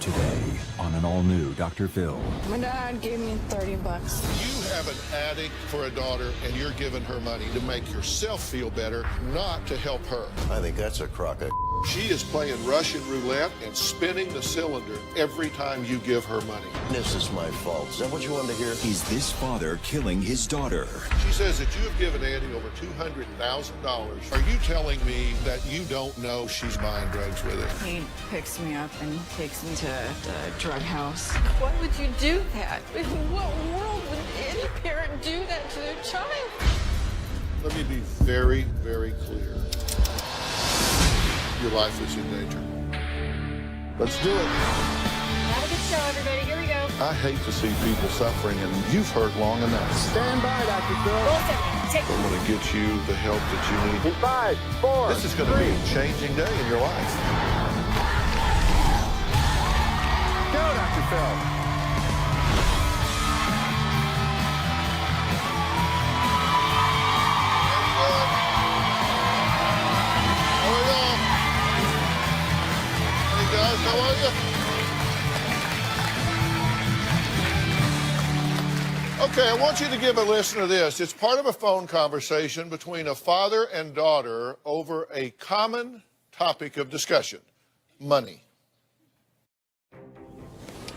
Today on an all-new Dr. Phil. My dad gave me $30. You have an addict for a daughter, and you're giving her money to make yourself feel better, not to help her. I think that's a crock of. She is playing Russian roulette and spinning the cylinder every time you give her money. This is my fault. Is that what you wanted to hear? Is this father killing his daughter? She says that you have given Andy over $200,000. Are you telling me that you don't know she's buying drugs with it? He picks me up and takes me to the drug house. Why would you do that? In what world would any parent do that to their child? Let me be very, very clear. Your life is in danger. Let's do it. Have a good show, everybody. Here we go. I hate to see people suffering, and you've heard long enough. Stand by, Dr. Phil. I'm going to get you the help that you need. In 5, 4, This is going to be a changing day in your life. go, Dr. Phil. Hey guys, how are you? Okay, I want you to give a listen to this. It's part of a phone conversation between a father and daughter over a common topic of discussion: money.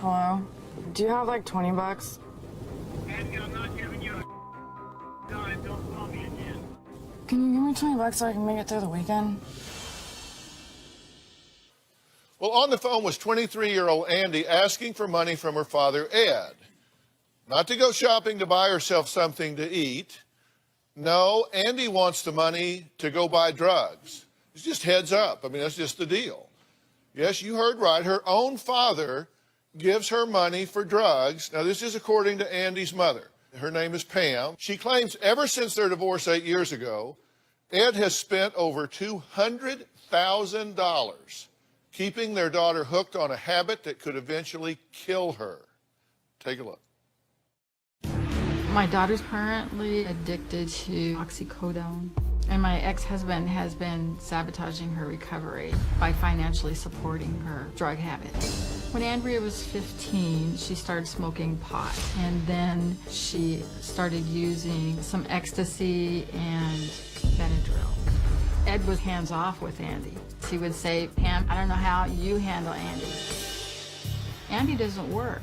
Hello? Do you have like $20? Andy, I'm not giving you a dime. Don't call me again. Can you give me $20 so I can make it through the weekend? Well, on the phone was 23-year-old Andy asking for money from her father, Ed. Not to go shopping to buy herself something to eat. No, Andy wants the money to go buy drugs. It's just heads up. I mean, that's just the deal. Yes, you heard right. Her own father gives her money for drugs. Now, this is according to Andy's mother. Her name is Pam. She claims ever since their divorce 8 years ago, Ed has spent over $200,000 keeping their daughter hooked on a habit that could eventually kill her. Take a look. My daughter's currently addicted to oxycodone, and my ex-husband has been sabotaging her recovery by financially supporting her drug habit. When Andrea was 15, she started smoking pot, and then she started using some ecstasy and Benadryl. Ed was hands-off with Andy. He would say, Pam, I don't know how you handle Andy. Andy doesn't work.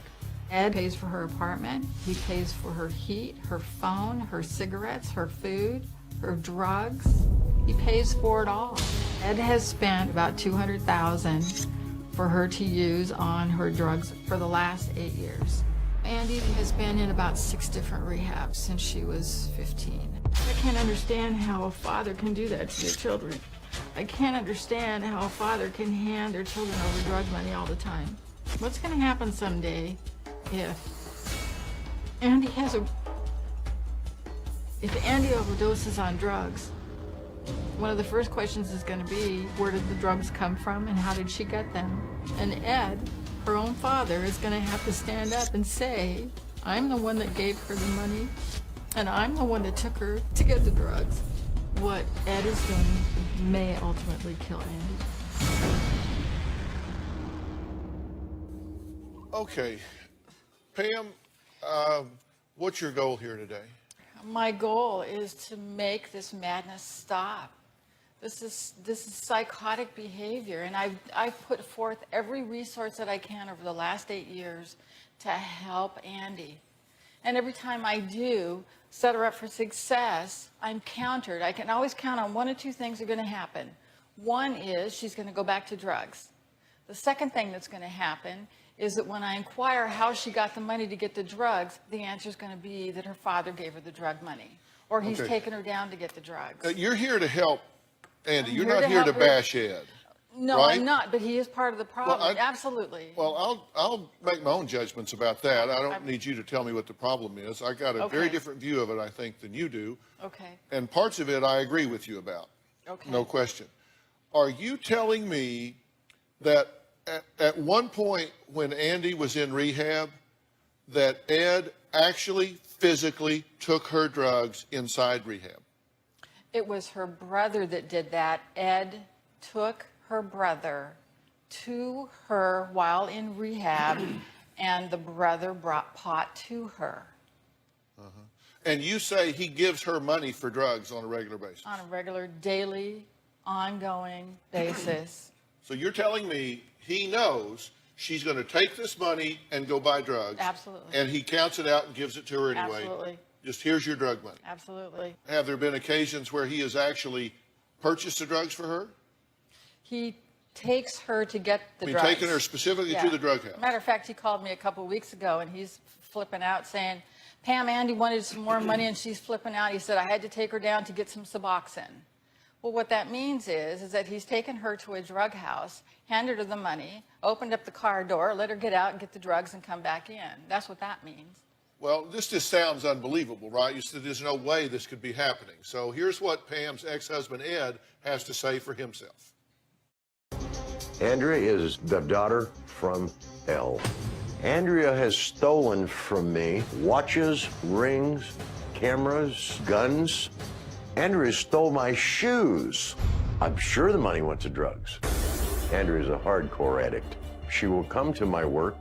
Ed pays for her apartment, he pays for her heat, her phone, her cigarettes, her food, her drugs. He pays for it all. Ed has spent about $200,000 for her to use on her drugs for the last 8 years. Andy has been in about 6 different rehabs since she was 15. I can't understand how a father can do that to their children. I can't understand how a father can hand their children over drug money all the time. What's going to happen someday if Andy overdoses on drugs? One of the first questions is going to be, where did the drugs come from and how did she get them? And Ed, her own father, is going to have to stand up and say, I'm the one that gave her the money and I'm the one that took her to get the drugs. What Ed is doing may ultimately kill Andy. Okay. Pam, what's your goal here today? My goal is to make this madness stop. This is psychotic behavior, and I've put forth every resource that I can over the last 8 years to help Andy. And every time I do set her up for success, I'm countered. I can always count on 1 or 2 things are going to happen. One is she's going to go back to drugs. The second thing that's going to happen is that when I inquire how she got the money to get the drugs, the answer is going to be that her father gave her the drug money, or he's taken her down to get the drugs. You're here to help Andy. You're here not to here to help her. bash Ed. No, right? I'm not, but he is part of the problem. Well, Absolutely. Well, I'll make my own judgments about that. I don't need you to tell me what the problem is. I got a very different view of it, I think, than you do. Okay. And parts of it I agree with you about. Okay. No question. Are you telling me that at one point when Andy was in rehab, that Ed actually physically took her drugs inside rehab? It was her brother that did that. Ed took her brother to her while in rehab, and the brother brought pot to her. And you say he gives her money for drugs on a regular basis. On a regular, daily, ongoing basis. So you're telling me he knows she's going to take this money and go buy drugs. Absolutely. And he counts it out and gives it to her anyway. Absolutely. Just here's your drug money. Absolutely. Have there been occasions where he has actually purchased the drugs for her? He takes her to get the I mean, drugs. taking her specifically to the drug house. Matter of fact, he called me a couple of weeks ago, and he's flipping out saying, Pam, Andy wanted some more money, and she's flipping out. He said, I had to take her down to get some Suboxone. Well, what that means is that he's taken her to a drug house, handed her the money, opened up the car door, let her get out and get the drugs and come back in. That's what that means. Well, this just sounds unbelievable, right? You said there's no way this could be happening. So here's what Pam's ex-husband, Ed, has to say for himself. Andrea is the daughter from hell. Andrea has stolen from me watches, rings, cameras, guns. Andrea stole my shoes. I'm sure the money went to drugs. Andrea's a hardcore addict. She will come to my work,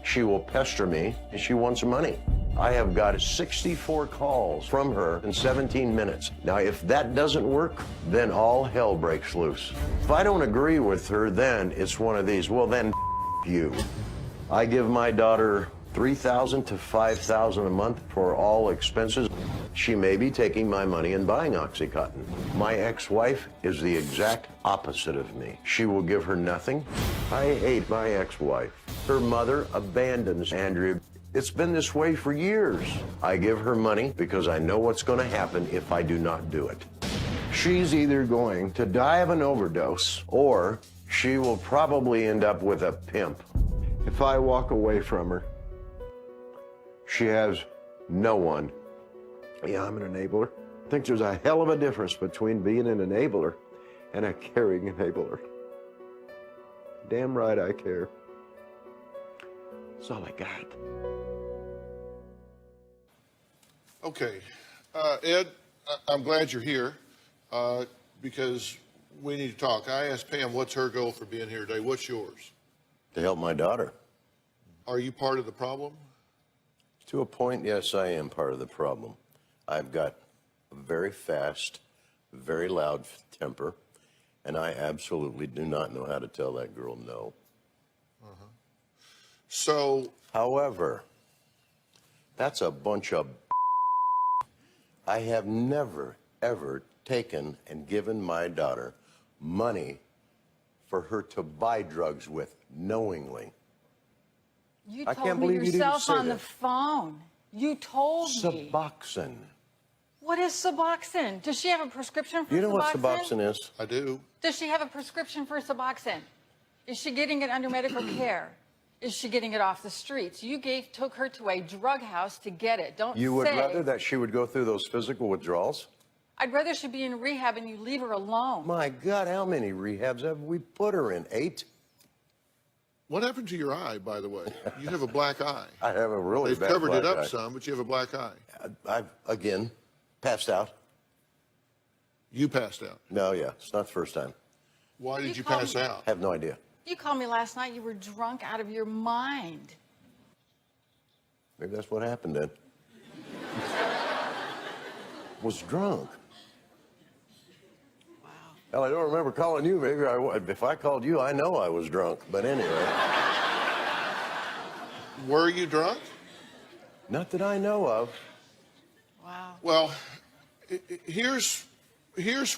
she will pester me, and she wants money. I have got 64 calls from her in 17 minutes. Now, if that doesn't work, then all hell breaks loose. If I don't agree with her, then it's one of these, well, then you. I give my daughter $3,000 to $5,000 a month for all expenses. She may be taking my money and buying OxyContin. My ex-wife is the exact opposite of me. She will give her nothing. I hate my ex-wife. Her mother abandons Andrea. It's been this way for years. I give her money because I know what's going to happen if I do not do it. She's either going to die of an overdose or she will probably end up with a pimp. If I walk away from her, she has no one. Yeah, I'm an enabler. I think there's a hell of a difference between being an enabler and a caring enabler. Damn right I care. That's all I got. Okay. Ed, I'm glad you're here because we need to talk. I asked Pam what's her goal for being here today. What's yours? To help my daughter. Are you part of the problem? To a point, yes, I am part of the problem. I've got a very fast, very loud temper, and I absolutely do not know how to tell that girl no. So, however, that's a bunch of I have never, ever taken and given my daughter money for her to buy drugs with knowingly. You I told can't me believe you didn't yourself say on the that. phone. You told me. Suboxone. What is Suboxone? Does she have a prescription for You know what Suboxone? Suboxone is? I do. Does she have a prescription for Suboxone? Is she getting it under medical care? Is she getting it off the streets? You took her to a drug house to get it. Don't You would say. rather that she would go through those physical withdrawals? I'd rather she be in rehab and you leave her alone. My God, how many rehabs have we put her in? 8? What happened to your eye, by the way? You have a black eye. I have a really They've bad covered it black up eye. some, but you have a black eye. I've, again, passed out. You passed out. No, yeah, it's not the first time. Why did You you called pass me- out? I have no idea. You called me last night. You were drunk out of your mind. Maybe that's what happened then. Was drunk. Wow. Hell, I don't remember calling you. Maybe I would. If I called you, I know I was drunk. But anyway, Were you drunk? not that I know of. Wow. Well, here's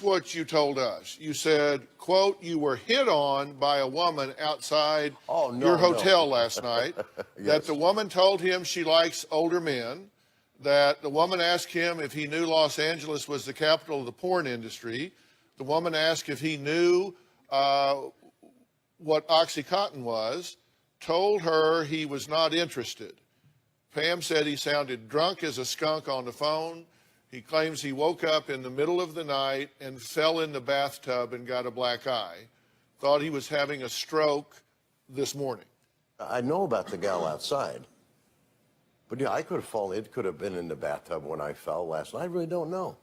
what you told us. You said, quote, you were hit on by a woman outside Oh, no, your no. hotel last night, that Yes. the woman told him she likes older men, that the woman asked him if he knew Los Angeles was the capital of the porn industry. The woman asked if he knew what OxyContin was, told her he was not interested. Pam said he sounded drunk as a skunk on the phone. He claims he woke up in the middle of the night and fell in the bathtub and got a black eye. Thought he was having a stroke this morning. I know about the gal outside. But yeah, I could have fallen. It could have been in the bathtub when I fell last night. I really don't know.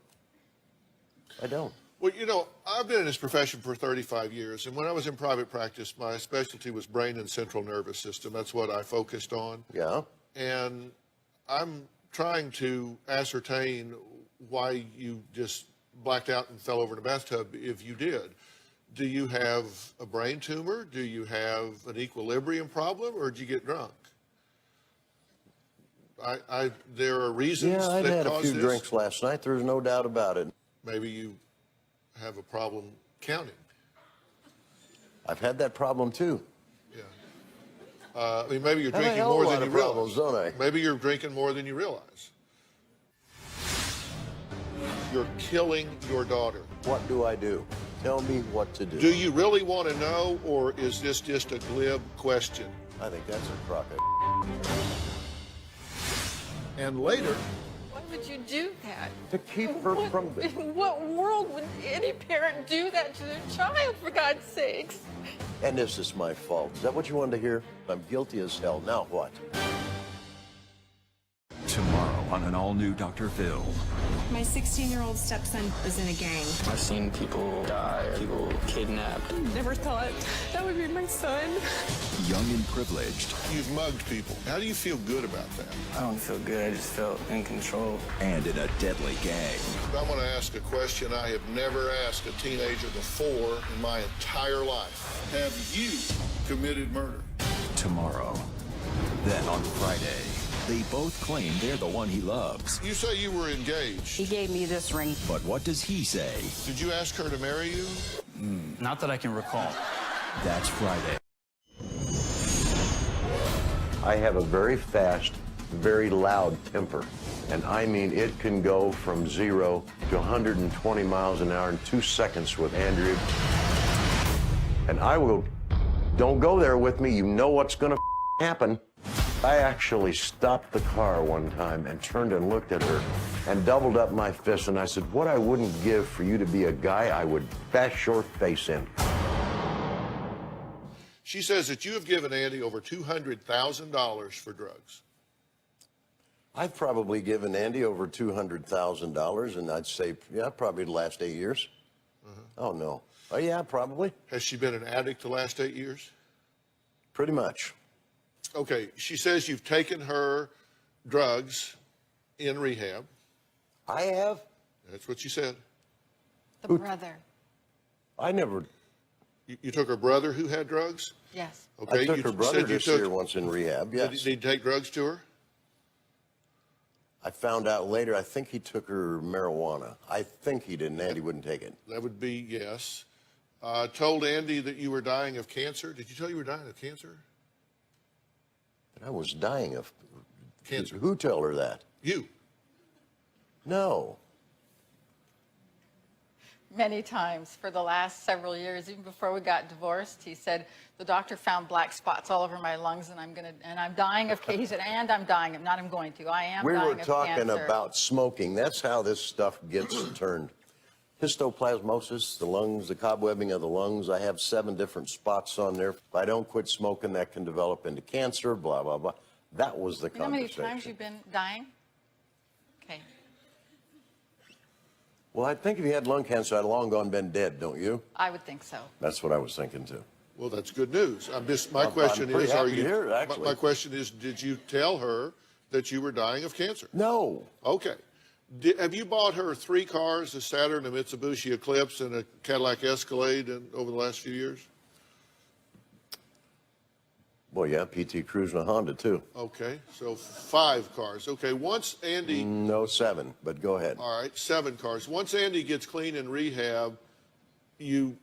I don't. Well, you know, I've been in this profession for 35 years, and when I was in private practice, my specialty was brain and central nervous system. That's what I focused on. Yeah. And I'm trying to ascertain why you just blacked out and fell over in a bathtub if you did. Do you have a brain tumor? Do you have an equilibrium problem, or did you get drunk? There are reasons Yeah, I'd that had a cause few this. drinks last night. There's no doubt about it. Maybe you have a problem counting. I've had that problem too. Yeah. I mean, maybe you're I have a drinking hell of a more lot than you of realize. problems, don't I? Maybe you're drinking more than you realize. You're killing your daughter. What do I do? Tell me what to do. Do you really want to know, or is this just a glib question? I think that's a crock of And later, Why would you do that? to keep her from the... In what world would any parent do that to their child, for God's sakes? And this is my fault. Is that what you wanted to hear? I'm guilty as hell. Now what? Tomorrow on an all-new Dr. Phil. My 16-year-old stepson is in a gang. I've seen people die, people kidnapped. Never thought that would be my son. Young and privileged, you've mugged people. How do you feel good about that? I don't feel good, I just felt in control. and in a deadly gang. I want to ask a question I have never asked a teenager before in my entire life. Have you committed murder? Tomorrow. Then on Friday, they both claim they're the one he loves. You say you were engaged. He gave me this ring. But what does he say? Did you ask her to marry you? Not that I can recall. That's Friday. I have a very fast, very loud temper. And I mean, it can go from 0 to 120 miles an hour in 2 seconds with Andrea. And I will, don't go there with me. You know what's gonna happen. I actually stopped the car one time and turned and looked at her and doubled up my fist, and I said, what I wouldn't give for you to be a guy I would bash your face in. She says that you have given Andy over $200,000 for drugs. I've probably given Andy over $200,000, and I'd say, yeah, probably the last 8 years. Oh, no. Oh, yeah, probably. Has she been an addict the last 8 years? Pretty much. Okay, she says you've taken her drugs in rehab. I have? That's what she said. The brother. I never. You took her brother who had drugs? Yes. Okay, I took you her brother said you to see her took. once in rehab, yes. Did he take drugs to her? I found out later, I think he took her marijuana. I think he did, and Andy wouldn't take it. That would be yes. Told Andy that you were dying of cancer. Did you tell you were dying of cancer? And I was dying of Cancer. Who told her that? You. No. Many times for the last several years, even before we got divorced, he said, the doctor found black spots all over my lungs and I'm dying of cancer. He said, and I'm dying. Not I'm going to. I am We dying were of talking cancer. about smoking. That's how this stuff gets turned. Histoplasmosis, the lungs, the cobwebbing of the lungs. I have 7 different spots on there. If I don't quit smoking, that can develop into cancer, blah, blah, blah. That was the You know how many conversation. times you've been dying? Okay. Well, I think if you had lung cancer, I'd long gone been dead, don't you? I would think so. That's what I was thinking too. Well, that's good news. My I'm question pretty is, are happy to you? hear it, actually. My question is, did you tell her that you were dying of cancer? No. Okay. Have you bought her 3 cars, a Saturn, a Mitsubishi Eclipse, and a Cadillac Escalade over the last few years? Well, yeah, PT Cruise and a Honda too. Okay, so 5 cars. Okay, once Andy, No, 7, but go ahead. all right, 7 cars. Once Andy gets clean in rehab, you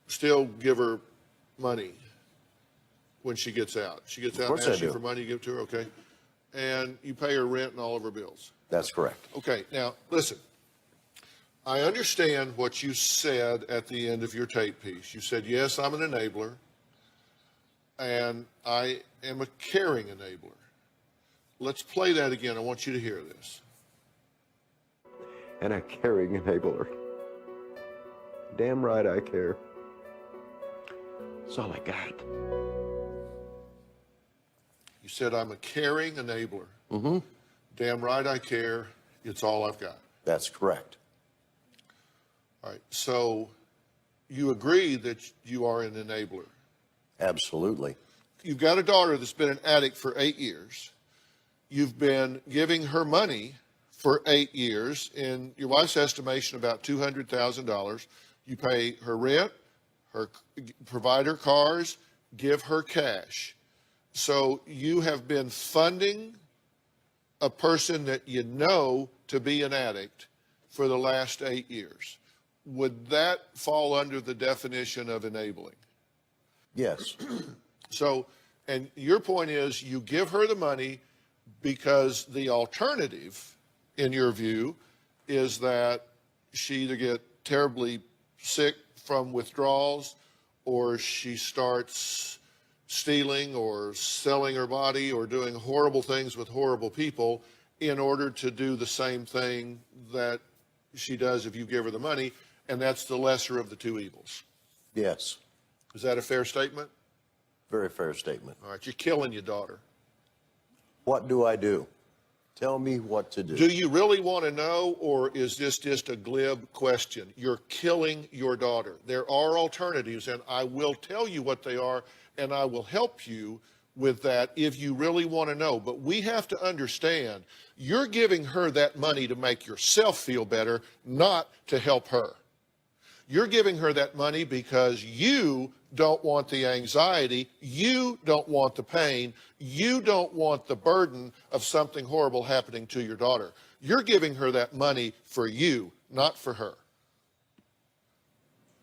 still give her money when she gets out. She gets out course and asks I you do. for money, you give it to her, okay? And you pay her rent and all of her bills. That's correct. Okay, now listen. I understand what you said at the end of your tape piece. You said, yes, I'm an enabler, and I am a caring enabler. Let's play that again. I want you to hear this. And a caring enabler. Damn right I care. That's all I got. You said, I'm a caring enabler. Mm-hmm. Damn right I care. It's all I've got. That's correct. All right, so you agree that you are an enabler. Absolutely. You've got a daughter that's been an addict for 8 years. You've been giving her money for 8 years, in your wife's estimation, about $200,000. You pay her rent, provide her cars, give her cash. So you have been funding a person that you know to be an addict for the last 8 years. Would that fall under the definition of enabling? Yes. So, and your point is you give her the money because the alternative, in your view, is that she either get terribly sick from withdrawals or she starts stealing or selling her body or doing horrible things with horrible people in order to do the same thing that she does if you give her the money, and that's the lesser of the two evils. Yes. Is that a fair statement? Very fair statement. All right, you're killing your daughter. What do I do? Tell me what to do. Do you really want to know, or is this just a glib question? You're killing your daughter. There are alternatives, and I will tell you what they are, and I will help you with that if you really want to know. But we have to understand, you're giving her that money to make yourself feel better, not to help her. You're giving her that money because you don't want the anxiety, you don't want the pain, you don't want the burden of something horrible happening to your daughter. You're giving her that money for you, not for her.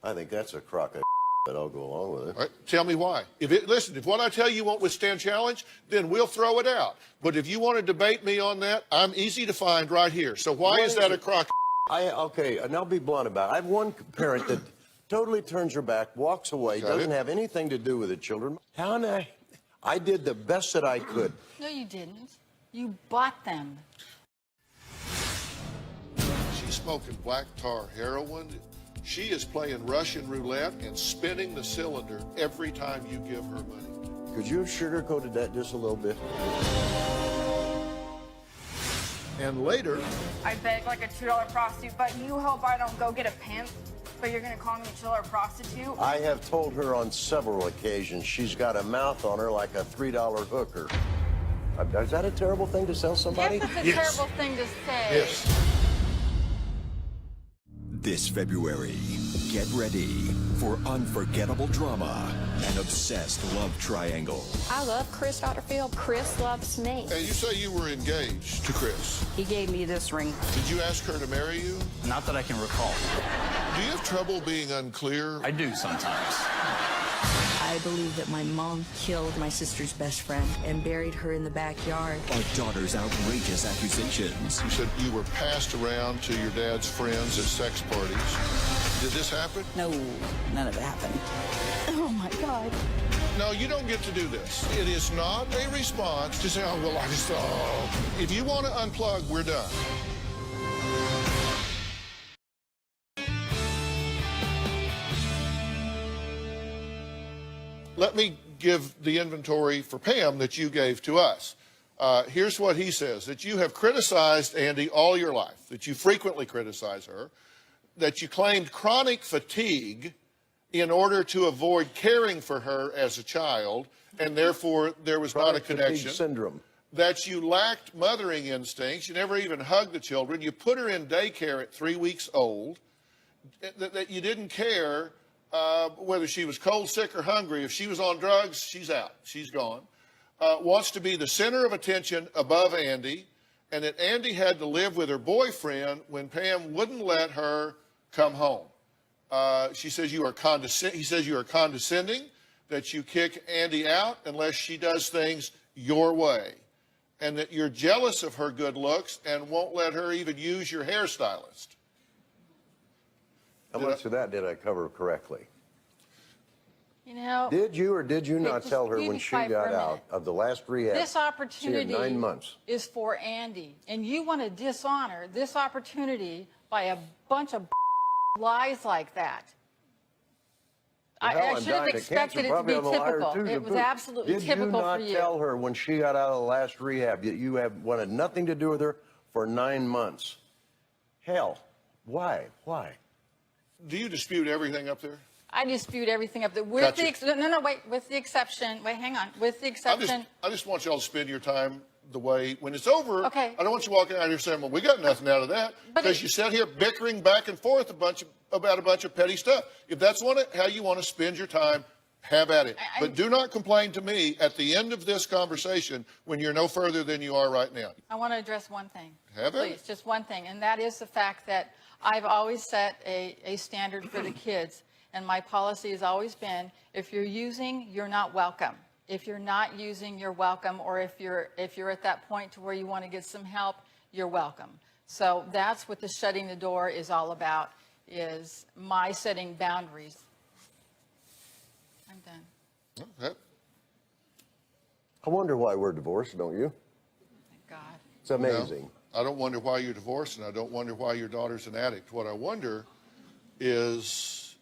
I think that's a crock of but I'll go along with it. All right, tell me why. Listen, if what I tell you won't withstand challenge, then we'll throw it out. But if you want to debate me on that, I'm easy to find right here. So why is that a crock? Okay, and I'll be blunt about it. I have one parent that totally turns her back, walks away, doesn't have anything to do with the children. I did the best that I could. No, you didn't. You bought them. She's smoking black tar heroin. She is playing Russian roulette and spinning the cylinder every time you give her money. Could you have sugarcoated that just a little bit? And later, I beg like a $2 prostitute, but you hope I don't go get a pimp, but you're gonna call me a $2 prostitute? I have told her on several occasions she's got a mouth on her like a $3 hooker. Is that a terrible thing to tell somebody? Yes, it's a terrible thing to say. yes. This February, get ready for unforgettable drama and obsessed love triangle. I love Chris Dr. Chris loves me. And you say you were engaged to Chris. He gave me this ring. Did you ask her to marry you? Not that I can recall. Do you have trouble being unclear? I do sometimes. I believe that my mom killed my sister's best friend and buried her in the backyard. A daughter's outrageous accusations. You said you were passed around to your dad's friends at sex parties. Did this happen? No, none of it happened. Oh my God. No, you don't get to do this. It is not a response to say, oh, well, I just, oh. If you want to unplug, we're done. Let me give the inventory for Pam that you gave to us. Here's what he says, that you have criticized Andy all your life, that you frequently criticize her, that you claimed chronic fatigue in order to avoid caring for her as a child, and therefore there was not a connection. Syndrome. That you lacked mothering instincts, you never even hugged the children, you put her in daycare at 3 weeks old, that you didn't care whether she was cold, sick, or hungry. If she was on drugs, she's out. She's gone. Wants to be the center of attention above Andy, and that Andy had to live with her boyfriend when Pam wouldn't let her come home. She says you are he says you are condescending, that you kick Andy out unless she does things your way, and that you're jealous of her good looks and won't let her even use your hairstylist. How much of that did I cover correctly? You know, Did you or did you Hey, not just tell her leave when me she quiet for got a out minute. of the last rehab? this She had opportunity 9 months. is for Andy, and you want to dishonor this opportunity by a bunch of lies like that. Hell, I I'm should have dying of expected cancer. it to be Probably I'm a liar, typical. too, It to was boot. absolutely typical Did you for not you. tell her when she got out of the last rehab that you have wanted nothing to do with her for 9 months? Hell, why? Why? Do you dispute everything up there? I dispute everything up there with Gotcha. with the exception. Wait, hang on. With the exception. I just want y'all to spend your time the way, when it's over, Okay. I don't want you walking out here saying, well, we got nothing out of that. But Because you sat here bickering back and forth about a bunch of petty stuff. If that's how you want to spend your time, have at it. But do not complain to me at the end of this conversation when you're no further than you are right now. I want to address one thing. Have at Please, it. just one thing, and that is the fact that I've always set a standard for the kids, and my policy has always been, if you're using, you're not welcome. If you're not using, you're welcome, or if you're at that point to where you want to get some help, you're welcome. So that's what the shutting the door is all about, is my setting boundaries. I'm done. Okay. I wonder why we're divorced, don't you? Thank God. It's amazing. I don't wonder why you're divorced, and I don't wonder why your daughter's an addict. What I wonder is,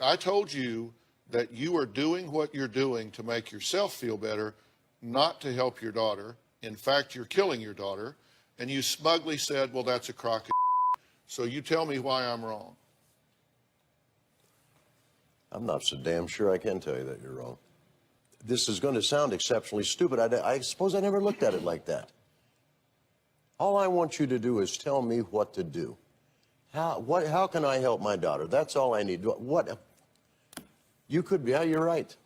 I told you that you are doing what you're doing to make yourself feel better, not to help your daughter. In fact, you're killing your daughter. And you smugly said, well, that's a crock of shit. So you tell me why I'm wrong. I'm not so damn sure I can tell you that you're wrong. This is going to sound exceptionally stupid. I suppose I never looked at it like that. All I want you to do is tell me what to do. How can I help my daughter? That's all I need. What? You could be, yeah, you're right. Is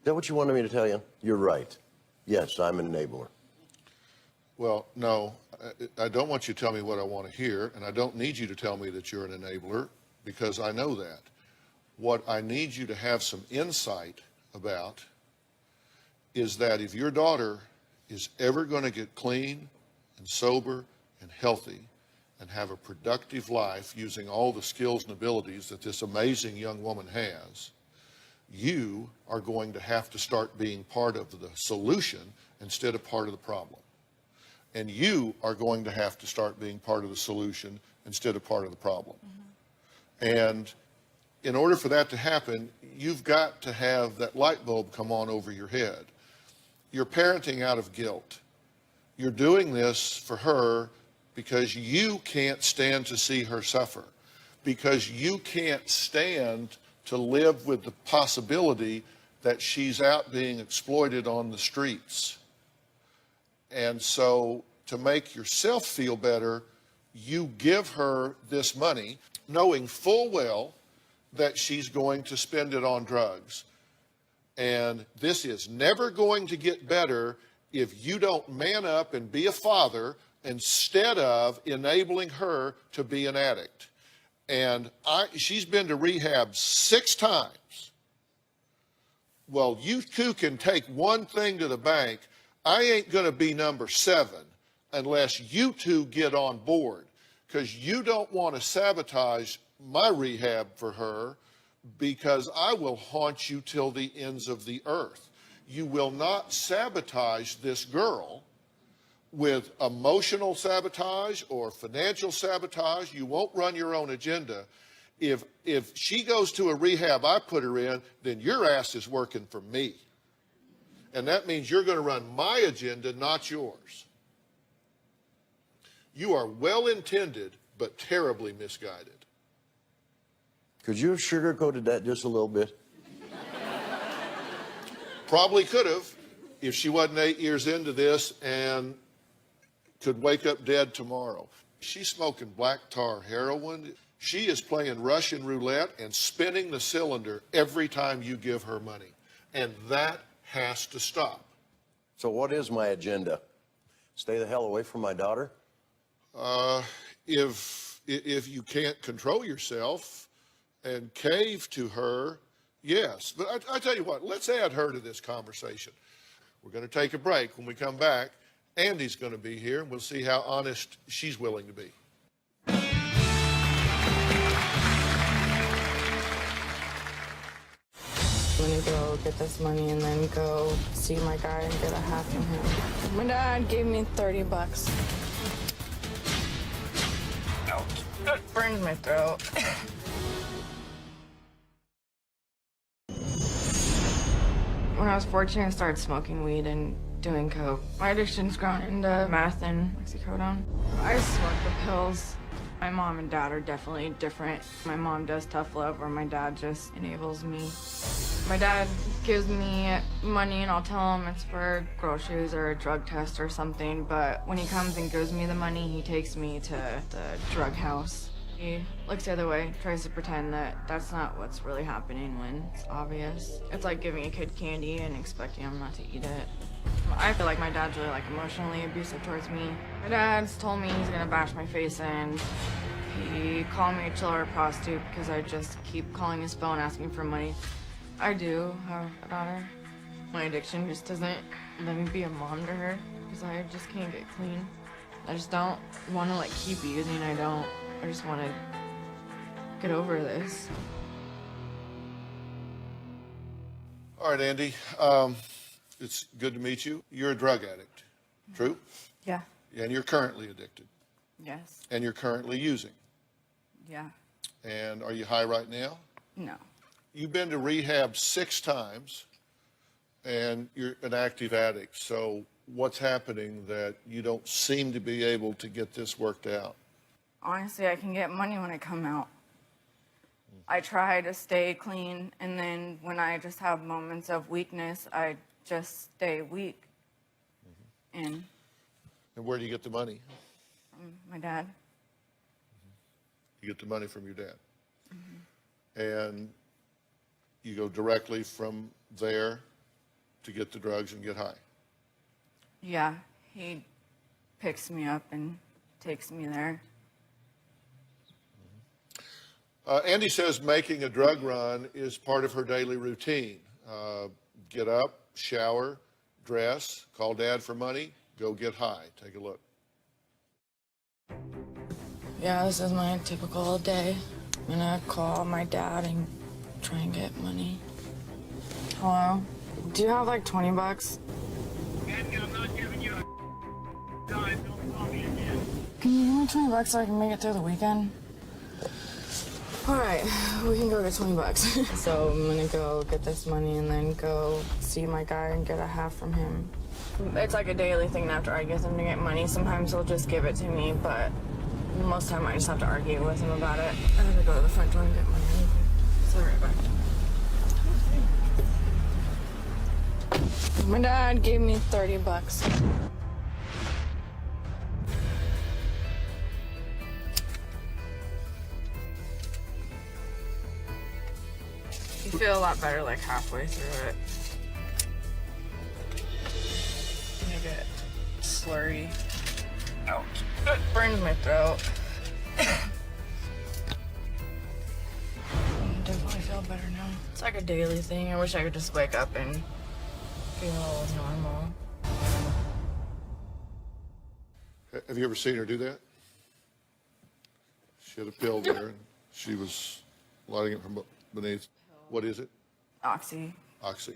that what you wanted me to tell you? You're right. Yes, I'm an enabler. Well, no, I don't want you to tell me what I want to hear, and I don't need you to tell me that you're an enabler, because I know that. What I need you to have some insight about is that if your daughter is ever going to get clean and sober and healthy and have a productive life using all the skills and abilities that this amazing young woman has, you are going to have to start being part of the solution instead of part of the problem. And you are going to have to start being part of the solution instead of part of the problem. Mm-hmm. And in order for that to happen, you've got to have that light bulb come on over your head. You're parenting out of guilt. You're doing this for her because you can't stand to see her suffer, because you can't stand to live with the possibility that she's out being exploited on the streets. And so to make yourself feel better, you give her this money, knowing full well that she's going to spend it on drugs. And this is never going to get better if you don't man up and be a father instead of enabling her to be an addict. And she's been to rehab 6 times. Well, you two can take one thing to the bank. I ain't going to be number 7 unless you two get on board, because you don't want to sabotage my rehab for her, because I will haunt you till the ends of the earth. You will not sabotage this girl with emotional sabotage or financial sabotage. You won't run your own agenda. If she goes to a rehab I put her in, then your ass is working for me. And that means you're going to run my agenda, not yours. You are well-intended, but terribly misguided. Could you have sugarcoated that just a little bit? Probably could have, if she wasn't 8 years into this and could wake up dead tomorrow. She's smoking black tar heroin. She is playing Russian roulette and spinning the cylinder every time you give her money. And that has to stop. So what is my agenda? Stay the hell away from my daughter? If you can't control yourself and cave to her, yes. But I tell you what, let's add her to this conversation. We're going to take a break. When we come back, Andy's going to be here, and we'll see how honest she's willing to be. I'm gonna go get this money and then go see my guy and get a half from him. My dad gave me $30. Ouch. It burns my throat. When I was 14, I started smoking weed and doing coke. My addiction's grown into meth and oxycodone. I smoked the pills My mom and dad are definitely different. My mom does tough love, where my dad just enables me. My dad gives me money and I'll tell him it's for groceries or a drug test or something, but when he comes and gives me the money, he takes me to the drug house. He looks the other way, tries to pretend that that's not what's really happening when it's obvious. It's like giving a kid candy and expecting him not to eat it. I feel like my dad's really emotionally abusive towards me. My dad's told me he's gonna bash my face in. He called me a chiller prostitute because I just keep calling his phone asking for money. I do have a daughter. My addiction just doesn't let me be a mom to her because I just can't get clean. I just don't want to keep using. I just want to get over this. All right, Andy. It's good to meet you. You're a drug addict, true? Yeah. And you're currently addicted. Yes. And you're currently using. Yeah. And are you high right now? No. You've been to rehab 6 times, and you're an active addict. So what's happening that you don't seem to be able to get this worked out? Honestly, I can get money when I come out. I try to stay clean, and then when I just have moments of weakness, I just stay weak. And where do you get the money? from my dad. You get the money from your dad. And you go directly from there to get the drugs and get high. Yeah, he picks me up and takes me there. Andy says making a drug run is part of her daily routine. Get up, shower, dress, call dad for money, go get high. Take a look. Yeah, this is my typical day. I'm gonna call my dad and try and get money. Hello? Do you have 20 bucks? Andy, I'm not giving you a dime. Don't call me again. Can you give me 20 bucks so I can make it through the weekend? All right, we can go get 20 bucks. So I'm gonna go get this money and then go see my guy and get a half from him. It's like a daily thing after I get him to get money. Sometimes he'll just give it to me, but most of the time I just have to argue with him about it. I have to go to the front door and get money. So right back. My dad gave me 30 bucks. You feel a lot better halfway through it. I get slurry. Ouch. It burns my throat. I definitely feel better now. It's like a daily thing. I wish I could just wake up and feel normal. Have you ever seen her do that? She had a pill there, and she was lighting it from beneath. What is it? Oxy. Oxy.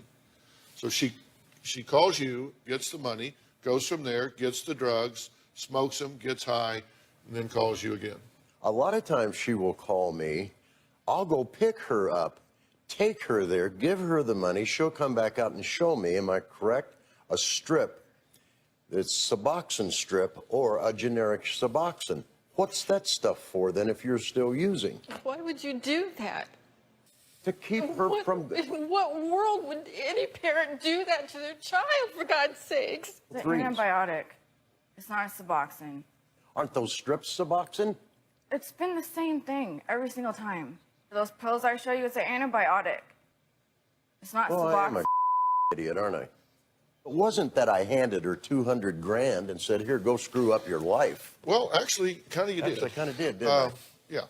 So she calls you, gets the money, goes from there, gets the drugs, smokes them, gets high, and then calls you again. A lot of times she will call me. I'll go pick her up, take her there, give her the money. She'll come back out and show me, am I correct, a strip. It's Suboxone strip or a generic Suboxone. What's that stuff for then if you're still using? Why would you do that? To keep her from... In what world would any parent do that to their child, for God's sakes? It's an antibiotic. It's not a Suboxone. Aren't those strips Suboxone? It's been the same thing every single time. Those pills I show you, it's an antibiotic. It's not Well, I am Suboxone. a idiot, aren't I? It wasn't that I handed her 200 grand and said, here, go screw up your life. Well, actually, kind of you did. Actually, I kind of did, didn't I? Yeah.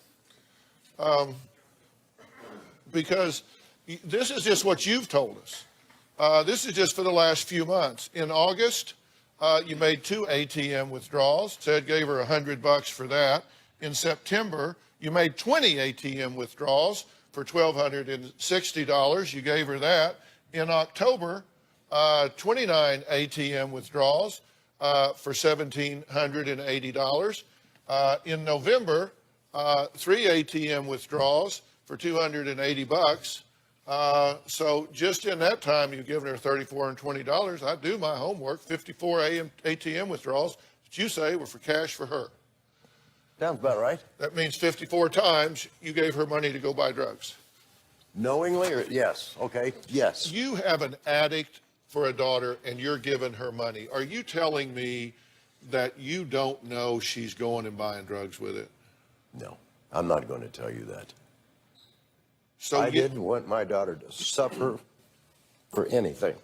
Because this is just what you've told us. This is just for the last few months. In August, you made 2 ATM withdrawals. Ted gave her $100 for that. In September, you made 20 ATM withdrawals for $1,260. You gave her that. In October, 29 ATM withdrawals for $1,780. In November, 3 ATM withdrawals for $280. So just in that time, you've given her $34 and $20. I do my homework. 54 ATM withdrawals that you say were for cash for her. Sounds about right. That means 54 times you gave her money to go buy drugs. Knowingly or yes? Okay, yes. You have an addict for a daughter and you're giving her money. Are you telling me that you don't know she's going and buying drugs with it? No, I'm not going to tell you that. So I didn't want my daughter to suffer for anything.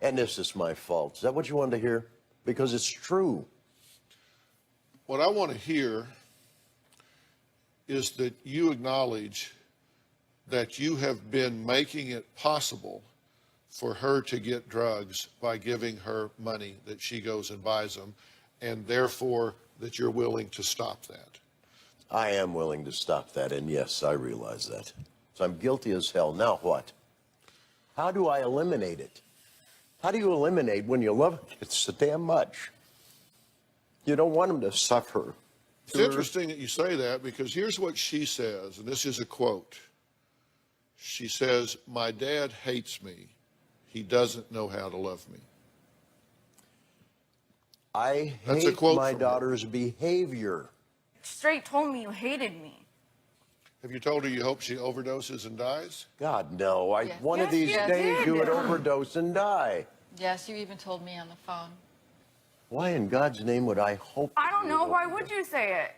And this is my fault. Is that what you wanted to hear? Because it's true. What I want to hear is that you acknowledge that you have been making it possible for her to get drugs by giving her money that she goes and buys them, and therefore that you're willing to stop that. I am willing to stop that, and yes, I realize that. So I'm guilty as hell. Now what? How do I eliminate it? How do you eliminate when you love it so damn much? You don't want them to suffer. It's interesting that you say that because here's what she says, and this is a quote. She says, "My dad hates me. He doesn't know how to love me." I That's a hate quote my from her. daughter's behavior. Straight told me you hated me. Have you told her you hope she overdoses and dies? God, no. Yes. One of these Yes, you days did. you would overdose and die. Yes, you even told me on the phone. Why in God's name would I hope? I don't you know. would Why overdose? would you say it?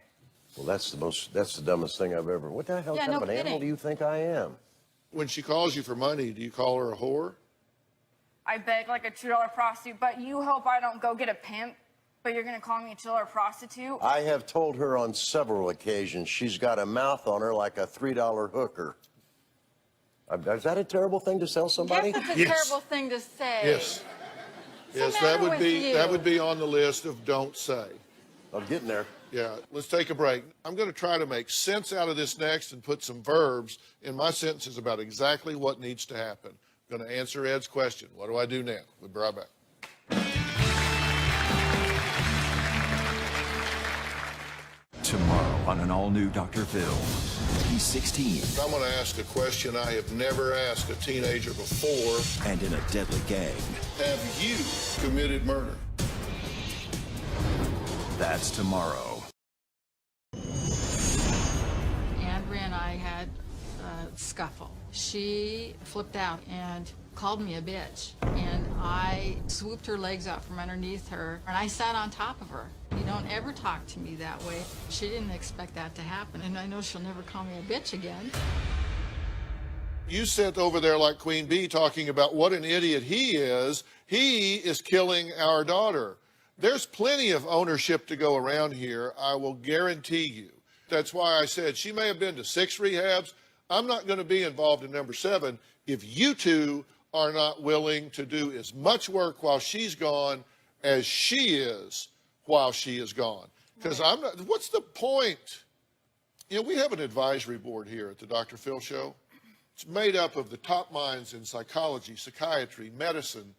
Well, that's the dumbest thing I've ever. What the hell Yeah, kind no of an animal kidding. do you think I am? When she calls you for money, do you call her a whore? I beg like a $2 prostitute, but you hope I don't go get a pimp, but you're gonna call me a $2 prostitute? I have told her on several occasions she's got a mouth on her like a $3 hooker. Is that a terrible thing to sell somebody? Yes, it's a terrible thing to say. Yes. Yes, the that matter would with be you? that would be on the list of don't say. I'm getting there. Yeah, let's take a break. I'm going to try to make sense out of this next and put some verbs in my sentences about exactly what needs to happen. I'm going to answer Ed's question. What do I do now? We'll be right back. Tomorrow on an all-new Dr. Phil. He's 16 I'm going to ask a question I have never asked a teenager before. and in a deadly gang. Have you committed murder? That's tomorrow. Andrea and I had a scuffle. She flipped out and called me a bitch. And I swooped her legs out from underneath her and I sat on top of her. You don't ever talk to me that way. She didn't expect that to happen. And I know she'll never call me a bitch again. You sit over there like Queen Bee talking about what an idiot he is. He is killing our daughter. There's plenty of ownership to go around here, I will guarantee you. That's why I said she may have been to 6 rehabs. I'm not going to be involved in number 7 if you two are not willing to do as much work while she's gone as she is while she is gone. Because I'm not, what's the point? You know, we have an advisory board here at the Dr. Phil Show. It's made up of the top minds in psychology, psychiatry, medicine,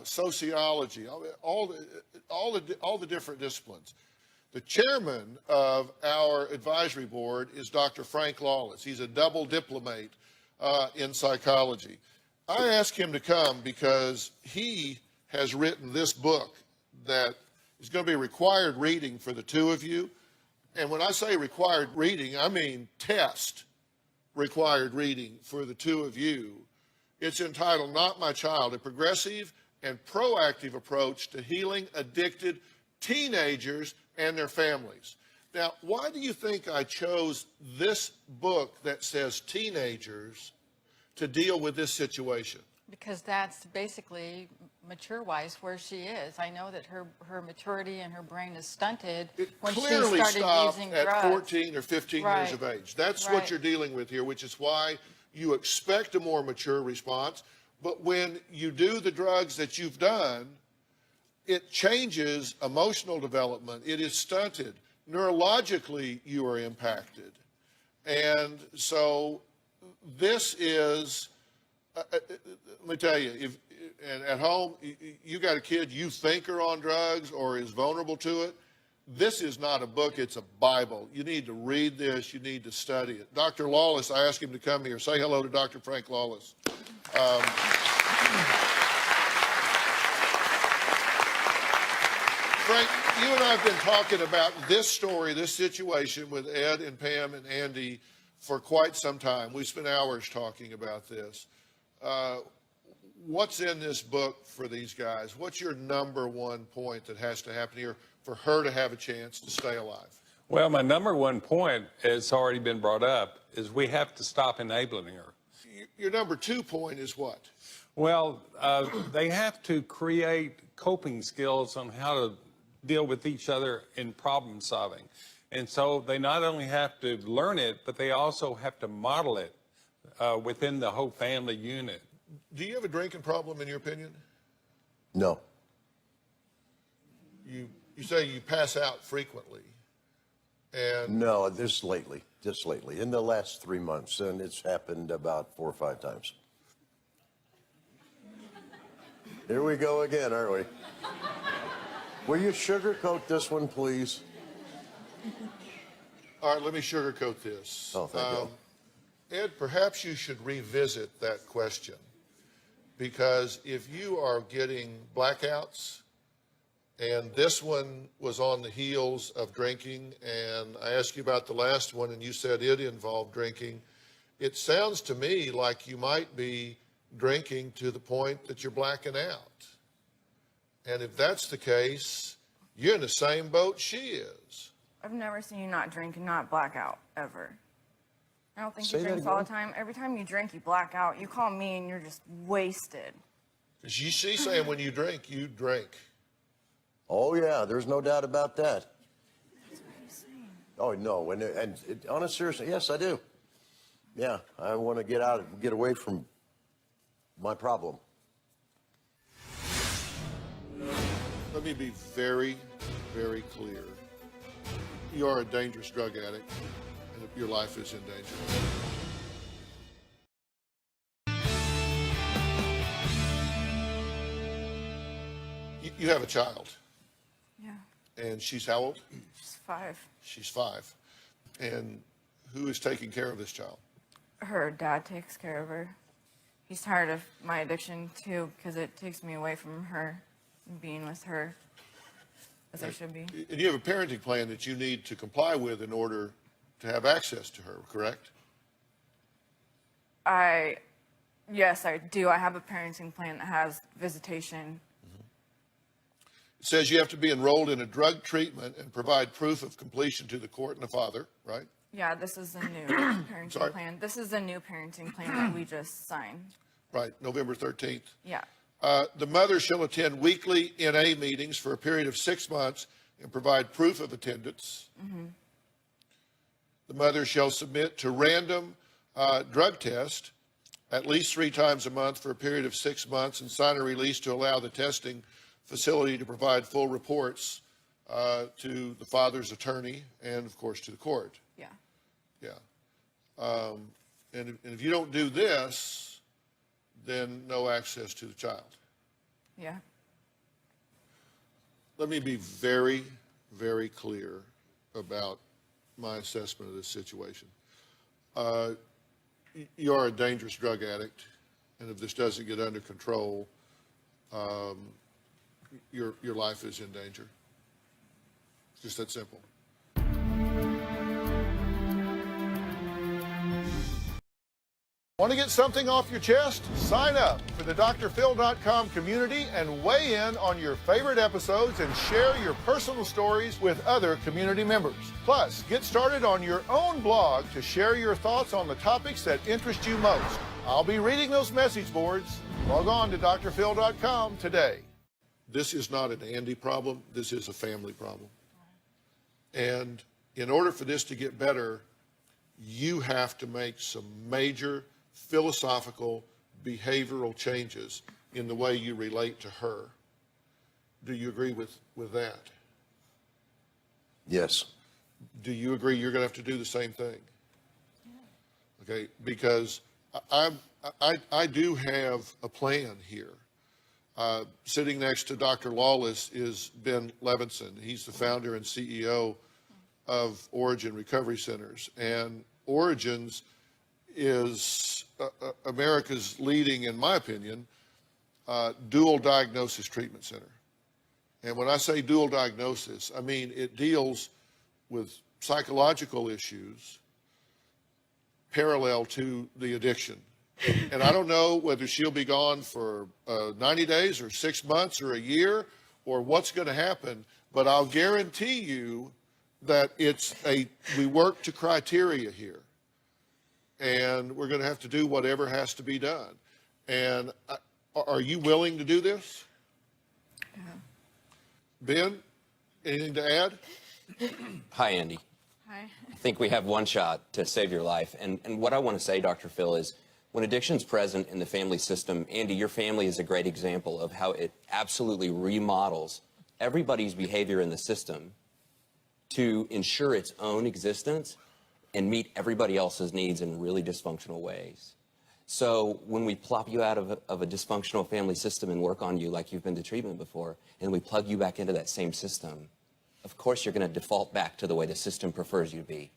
sociology, all the different disciplines. The chairman of our advisory board is Dr. Frank Lawless. He's a double diplomate in psychology. I asked him to come because he has written this book that is going to be required reading for the two of you. And when I say required reading, I mean test required reading for the two of you. It's entitled Not My Child, a progressive and proactive approach to healing addicted teenagers and their families. Now, why do you think I chose this book that says teenagers to deal with this situation? Because that's basically mature-wise where she is. I know that her maturity and her brain is stunted It when she clearly started stopped using at drugs. 14 or 15 years Right. of age. That's Right. what you're dealing with here, which is why you expect a more mature response. But when you do the drugs that you've done, it changes emotional development. It is stunted. Neurologically, you are impacted. And so this is, let me tell you, if and at home, you got a kid you think are on drugs or is vulnerable to it, this is not a book, it's a Bible. You need to read this, you need to study it. Dr. Lawless, I asked him to come here. Say hello to Dr. Frank Lawless. Frank, you and I have been talking about this story, this situation with Ed and Pam and Andy for quite some time. We spent hours talking about this. What's in this book for these guys? What's your number one point that has to happen here for her to have a chance to stay alive? Well, my number one point, it's already been brought up, is we have to stop enabling her. Your number 2 point is what? Well, they have to create coping skills on how to deal with each other in problem solving. And so they not only have to learn it, but they also have to model it within the whole family unit. Do you have a drinking problem, in your opinion? No. You say you pass out frequently. And No, just lately. In the last 3 months, and it's happened about 4 or 5 times. Here we go again, aren't we? Will you sugarcoat this one, please? all right, let me sugarcoat this. Oh, thank you. Ed, perhaps you should revisit that question, because if you are getting blackouts, and this one was on the heels of drinking, and I asked you about the last one, and you said it involved drinking, it sounds to me like you might be drinking to the point that you're blacking out. And if that's the case, you're in the same boat she is. I've never seen you not drink and not black out, ever. I don't think Say you that drink all the again? time. Every time you drink, you black out. You call me and you're just wasted. She's saying when you drink, you drink. Oh, yeah, there's no doubt about that. Oh, no, on a serious, yes, I do. Yeah, I want to get away from my problem. Let me be very, very clear. You are a dangerous drug addict, and your life is in danger. You have a child. Yeah. And she's how old? She's 5. She's 5. And who is taking care of this child? Her dad takes care of her. He's tired of my addiction, too, because it takes me away from her and being with her as I should be. And you have a parenting plan that you need to comply with in order to have access to her, correct? Yes, I do. I have a parenting plan that has visitation. It says you have to be enrolled in a drug treatment and provide proof of completion to the court and the father, right? Yeah, this is a new parenting plan. This is a new parenting plan that we just signed. Right, November 13th. Yeah. The mother shall attend weekly NA meetings for a period of 6 months and provide proof of attendance. Mm-hmm. The mother shall submit to random drug test at least 3 times a month for a period of 6 months and sign a release to allow the testing facility to provide full reports to the father's attorney and, of course, to the court. Yeah. Yeah. And if you don't do this, then no access to the child. Yeah. Let me be very, very clear about my assessment of this situation. You are a dangerous drug addict, and if this doesn't get under control, your life is in danger. It's just that simple. Want to get something off your chest? Sign up for the drphil.com community and weigh in on your favorite episodes and share your personal stories with other community members. Plus, get started on your own blog to share your thoughts on the topics that interest you most. I'll be reading those message boards. Log on to drphil.com today. This is not an Andy problem. This is a family problem. And in order for this to get better, you have to make some major philosophical, behavioral changes in the way you relate to her. Do you agree with that? Yes. Do you agree you're going to have to do the same thing? Yeah. Okay, because I do have a plan here. Sitting next to Dr. Lawless is Ben Levinson. He's the founder and CEO of Origin Recovery Centers. And Origins is America's leading, in my opinion, dual diagnosis treatment center. And when I say dual diagnosis, I mean it deals with psychological issues parallel to the addiction. And I don't know whether she'll be gone for 90 days or 6 months or a year or what's going to happen, but I'll guarantee you that we work to criteria here. And we're going to have to do whatever has to be done. And are you willing to do this? Yeah. Ben, anything to add? Hi, Andy. Hi. I think we have one shot to save your life. And what I want to say, Dr. Phil, is when addiction's present in the family system, Andy, your family is a great example of how it absolutely remodels everybody's behavior in the system to ensure its own existence and meet everybody else's needs in really dysfunctional ways. So when we plop you out of a dysfunctional family system and work on you like you've been to treatment before, and we plug you back into that same system, of course you're going to default back to the way the system prefers you to be.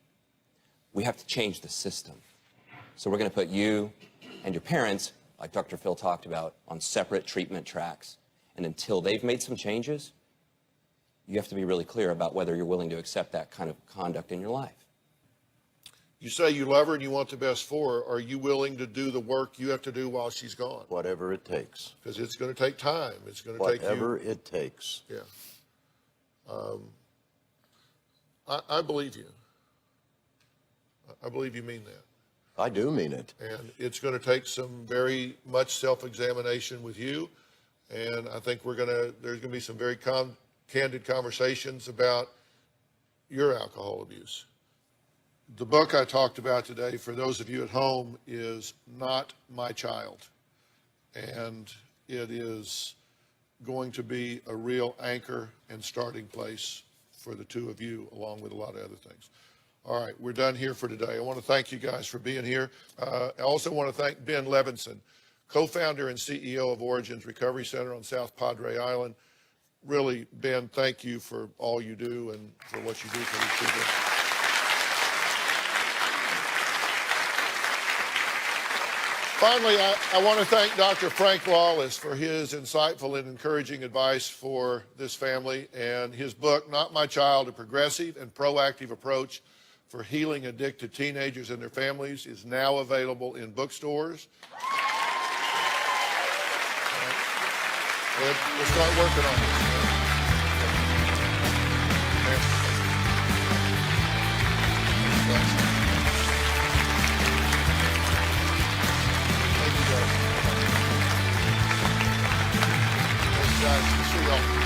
We have to change the system. So we're going to put you and your parents, like Dr. Phil talked about, on separate treatment tracks. And until they've made some changes, you have to be really clear about whether you're willing to accept that kind of conduct in your life. You say you love her and you want the best for her. Are you willing to do the work you have to do while she's gone? Whatever it takes. Because it's going to take time. It's going to take you. Whatever it takes. Yeah. I believe you. I believe you mean that. I do mean it. And it's going to take some very much self-examination with you. And I think there's going to be some very candid conversations about your alcohol abuse. The book I talked about today, for those of you at home, is Not My Child. And it is going to be a real anchor and starting place for the two of you, along with a lot of other things. All right, we're done here for today. I want to thank you guys for being here. I also want to thank Ben Levinson, co-founder and CEO of Origins Recovery Center on South Padre Island. Really, Ben, thank you for all you do and for what you do for these people. Finally, I want to thank Dr. Frank Lawless for his insightful and encouraging advice for this family, and his book, Not My Child, A Progressive and Proactive Approach for Healing Addicted Teenagers and Their Families, is now available in bookstores. We'll start working on this. Thank you, guys. See y'all.